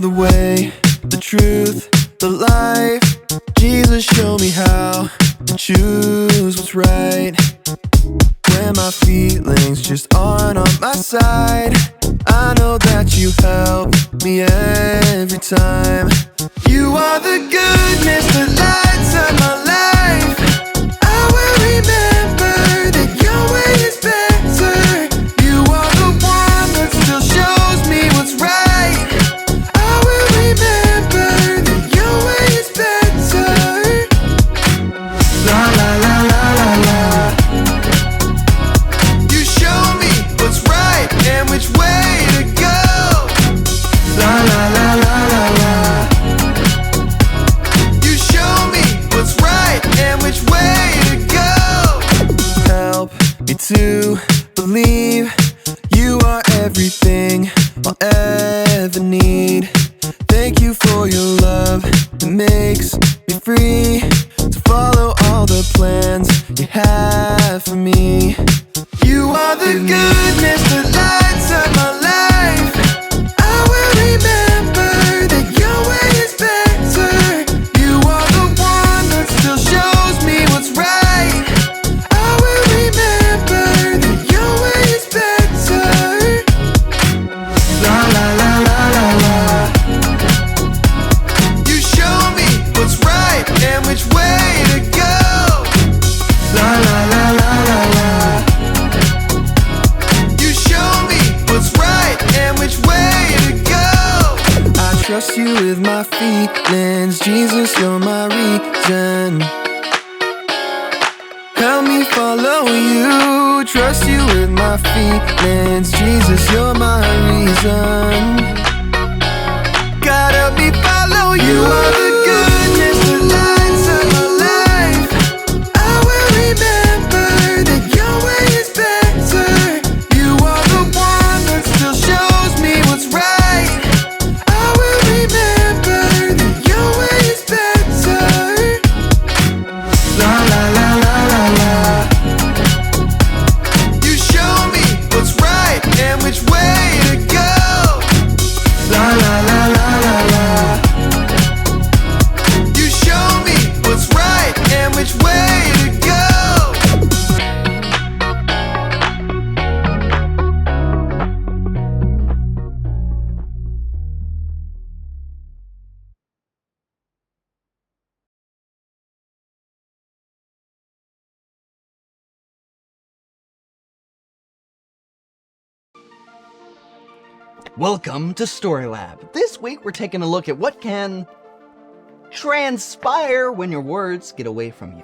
the way, the truth, the life. Jesus, show me how to choose what's right. When my feelings just aren't on my side, I know that you help me every time. You are the goodness that lights up my life. I will remember that your way is better. You are the one that still shows me what's right. I will remember that your way is better. La la la la la la. You show me what's right and which way to go. La la la la la la. You show me what's right and which way to go. Help me to believe you are everything I'll ever need. Thank you for your love that makes me free to follow all the plans you have for me. You are the goodness that lights up my life. I will remember that your way is better. You are the one that still shows me what's right. I will remember that your way is better. La la la la la la. You show me what's right and which way to go. La la la la la la. You show me what's right and which way to go. I trust you with my feelings, Jesus, you're my reason. Help me follow you, trust you with my feelings, Jesus, you're my reason. God, help me follow you. You are the goodness that lights up my life. I will remember that your way is better. You are the one that still shows me what's right. I will remember that your way is better. La la la la la la. You show me what's right and which way to go. La la la la la la. You show me what's right and which way to go. Welcome to Story Lab. This week we're taking a look at what can transpire when your words get away from you.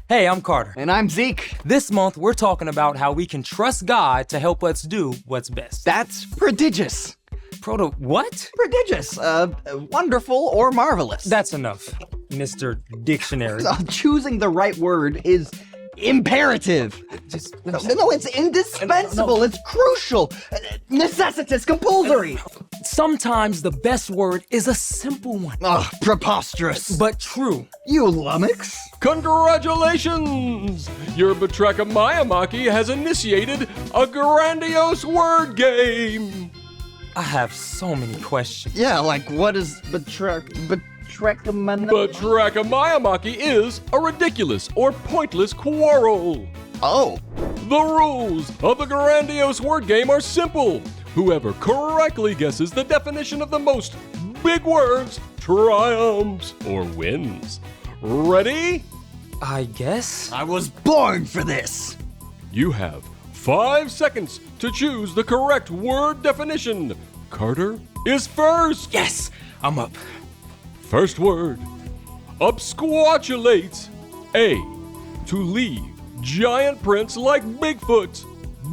Hey, I'm Carter. And I'm Zeke. This month, we're talking about how we can trust God to help us do what's best. That's prodigious. Proto, what? Prodigious. Wonderful or marvelous. That's enough, Mr. Dictionary. Choosing the right word is imperative. Just No, it's indispensable. No. It's crucial. Necessitous, compulsory. Sometimes the best word is a simple one, Ugh, preposterous. but true. You lummox. Congratulations! Your Batraka Miyamaki has initiated a grandiose word game! I have so many questions. Yeah, like what is Batraka Miyamaki is a ridiculous or pointless quarrel. Oh. The rules of the grandiose word game are simple. Whoever correctly guesses the definition of the most big words triumphs or wins. Ready? I guess? I was born for this. You have 5 seconds to choose the correct word definition. Carter is first. Yes, I'm up. First word. Absquatulate. A. To leave giant prints like Bigfoot.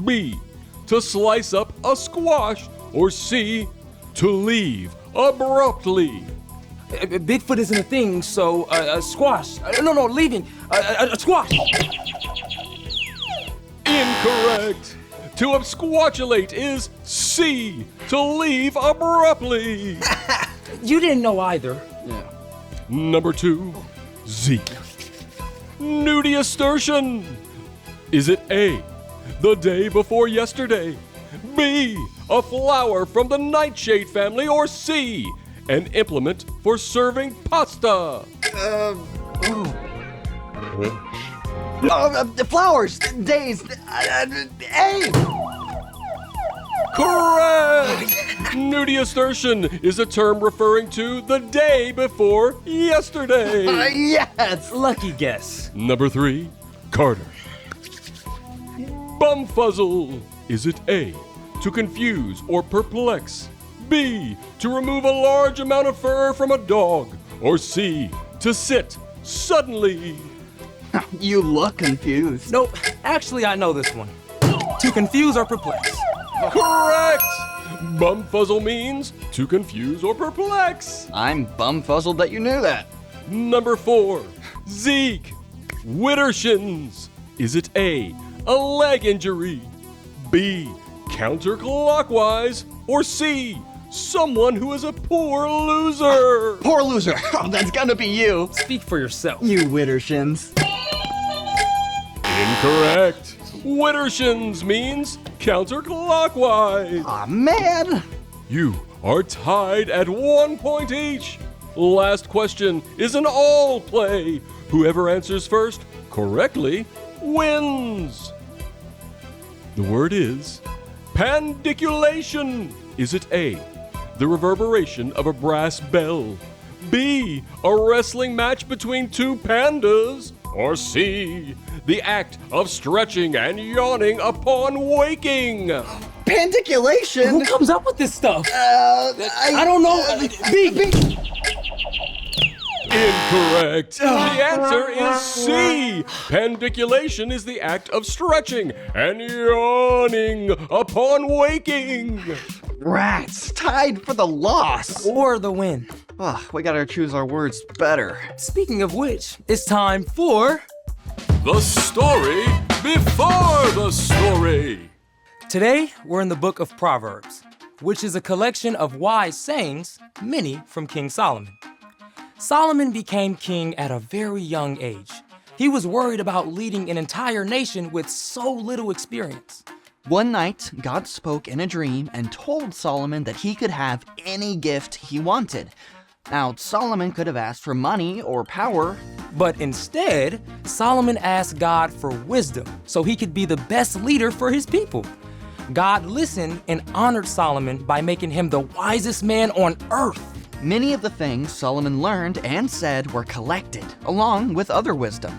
B. To slice up a squash. Or C. To leave abruptly. Bigfoot isn't a thing, so squash. No, leaving. Squash. Incorrect. To absquatulate is C. To leave abruptly. You didn't know either. Yeah. Number 2. Z. Nudistortion. Is it A, the day before yesterday? B, a flower from the nightshade family? Or C, an implement for serving pasta? Flowers, days, A. Correct! Nudistortion is a term referring to the day before yesterday. Yes. Lucky guess. Number 3, Carter. Bumfuzzle. Is it A, to confuse or perplex? B, to remove a large amount of fur from a dog? Or C, to sit suddenly? You look confused. Nope, actually I know this one. To confuse or perplex. Correct! Bumfuzzle means to confuse or perplex. I'm bumfuzzled that you knew that. Number 4, Zeke. Widdershins. Is it A, a leg injury? B, counterclockwise? Or C, someone who is a poor loser? Poor loser. Oh, that's gonna be you. Speak for yourself. You Widdershins. Incorrect. Widdershins means counterclockwise. Aw, man. You are tied at 1 point each. Last question is an all play. Whoever answers first correctly wins. The word is pandiculation. Is it A, the reverberation of a brass bell? B, a wrestling match between two pandas? Or C, the act of stretching and yawning upon waking? Pandiculation. Who comes up with this stuff? I don't know. B. Incorrect. The answer is C. Pandiculation is the act of stretching and yawning upon waking. Rats, tied for the loss. Or the win. We gotta choose our words better. Speaking of which, it's time for The story before the story. Today, we're in the book of Proverbs, which is a collection of wise sayings, many from King Solomon. Solomon became king at a very young age. He was worried about leading an entire nation with so little experience. One night, God spoke in a dream and told Solomon that he could have any gift he wanted. Now, Solomon could have asked for money or power, But instead, Solomon asked God for wisdom so he could be the best leader for his people. God listened and honored Solomon by making him the wisest man on earth. Many of the things Solomon learned and said were collected, along with other wisdom.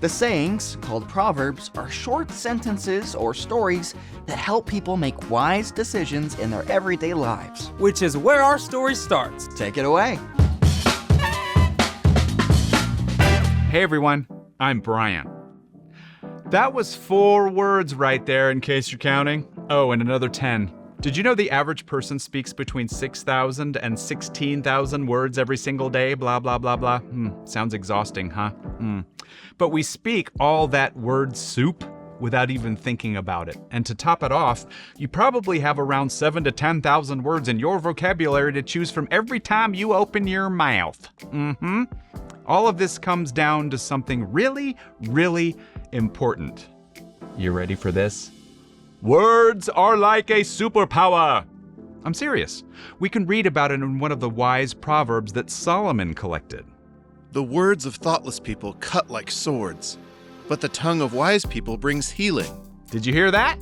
The sayings, called Proverbs, are short sentences or stories that help people make wise decisions in their everyday lives. Which is where our story starts. Take it away. Hey everyone, I'm Brian. That was 4 words right there in case you're counting. Oh, and another 10. Did you know the average person speaks between 6,000 and 16,000 words every single day? Blah, blah, blah, blah. Sounds exhausting, huh? But we speak all that word soup without even thinking about it. And to top it off, you probably have around 7,000 to 10,000 words in your vocabulary to choose from every time you open your mouth. All of this comes down to something really, really important. You ready for this? Words are like a superpower. I'm serious. We can read about it in one of the wise proverbs that Solomon collected. The words of thoughtless people cut like swords, but the tongue of wise people brings healing. Did you hear that?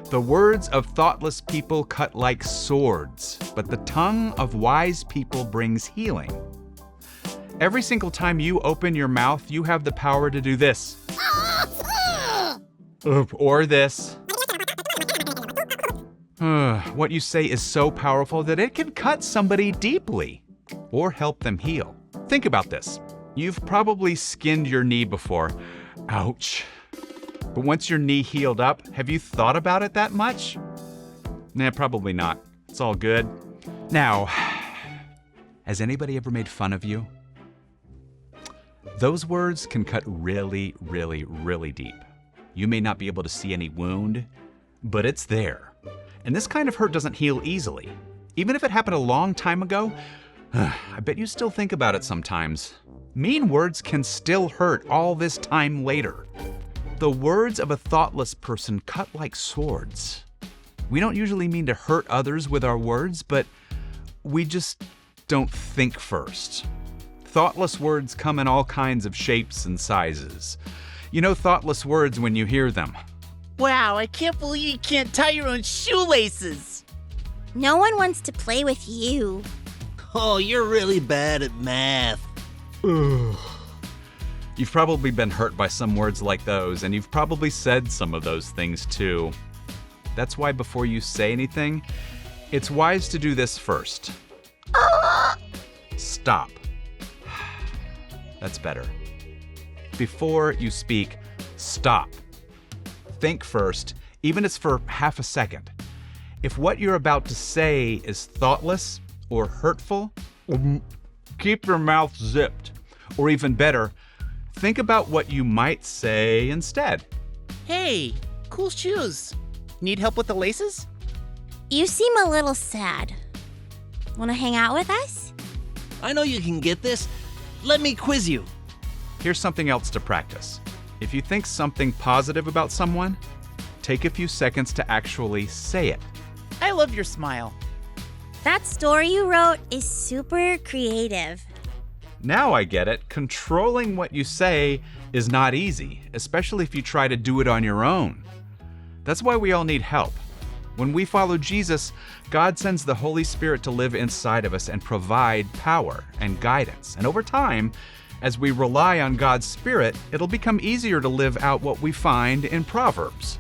The words of thoughtless people cut like swords, but the tongue of wise people brings healing. Every single time you open your mouth, you have the power to do this. Or this. What you say is so powerful that it can cut somebody deeply or help them heal. Think about this. You've probably skinned your knee before. Ouch. But once your knee healed up, have you thought about it that much? Nah, probably not. It's all good. Now, has anybody ever made fun of you? Those words can cut really, really, really deep. You may not be able to see any wound, but it's there. And this kind of hurt doesn't heal easily. Even if it happened a long time ago, I bet you still think about it sometimes. Mean words can still hurt all this time later. The words of a thoughtless person cut like swords. We don't usually mean to hurt others with our words, but we just don't think first. Thoughtless words come in all kinds of shapes and sizes. You know thoughtless words when you hear them. Wow, I can't believe you can't tie your own shoelaces. No one wants to play with you. Oh, you're really bad at math. You've probably been hurt by some words like those, and you've probably said some of those things too. That's why before you say anything, it's wise to do this first. Stop. That's better. Before you speak, stop. Think first, even if it's for half a second. If what you're about to say is thoughtless or hurtful, keep your mouth zipped. Or even better, think about what you might say instead. Hey, cool shoes. Need help with the laces? You seem a little sad. Want to hang out with us? I know you can get this. Let me quiz you. Here's something else to practice. If you think something positive about someone, take a few seconds to actually say it. I love your smile. That story you wrote is super creative. Now I get it. Controlling what you say is not easy, especially if you try to do it on your own. That's why we all need help. When we follow Jesus, God sends the Holy Spirit to live inside of us and provide power and guidance. And over time, as we rely on God's Spirit, it'll become easier to live out what we find in Proverbs.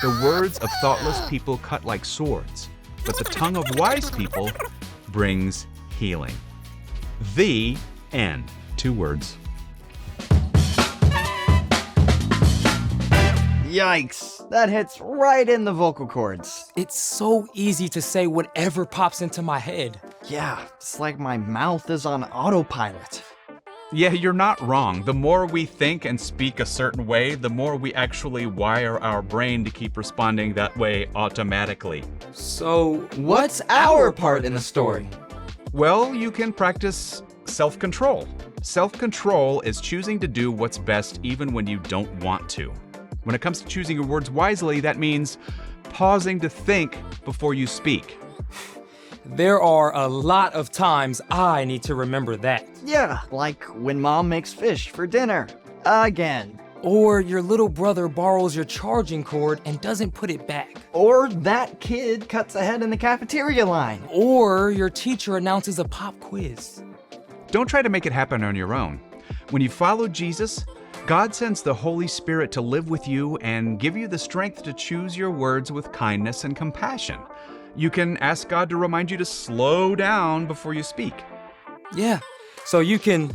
The words of thoughtless people cut like swords, but the tongue of wise people brings healing. The end. 2 words. Yikes, that hits right in the vocal cords. It's so easy to say whatever pops into my head. Yeah, it's like my mouth is on autopilot. Yeah, you're not wrong. The more we think and speak a certain way, the more we actually wire our brain to keep responding that way automatically. So, What's our part in the story? Well, you can practice self-control. Self-control is choosing to do what's best even when you don't want to. When it comes to choosing your words wisely, that means pausing to think before you speak. There are a lot of times I need to remember that. Yeah, like when mom makes fish for dinner. Again. Or your little brother borrows your charging cord and doesn't put it back. Or that kid cuts ahead in the cafeteria line. Or your teacher announces a pop quiz. Don't try to make it happen on your own. When you follow Jesus, God sends the Holy Spirit to live with you and give you the strength to choose your words with kindness and compassion. You can ask God to remind you to slow down before you speak. Yeah, so you can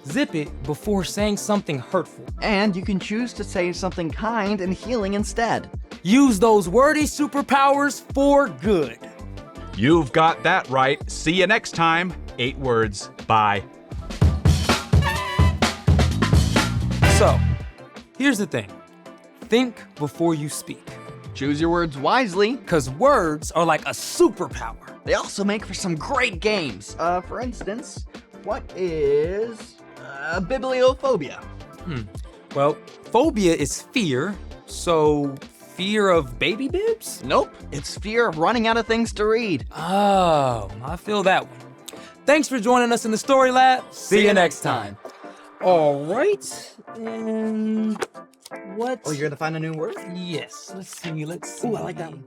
zip it before saying something hurtful. And you can choose to say something kind and healing instead. Use those wordy superpowers for good. You've got that right. See you next time. 8 words. Bye. So, here's the thing. Think before you speak. Choose your words wisely. Because words are like a superpower. They also make for some great games. For instance, what is bibliophobia? Well, phobia is fear, so fear of baby bibs? Nope, it's fear of running out of things to read. Oh, I feel that one. Thanks for joining us in the Story Lab. See you next time. All right, and what? Oh, you're gonna find a new word? Yes, let's see. Ooh, I like that one.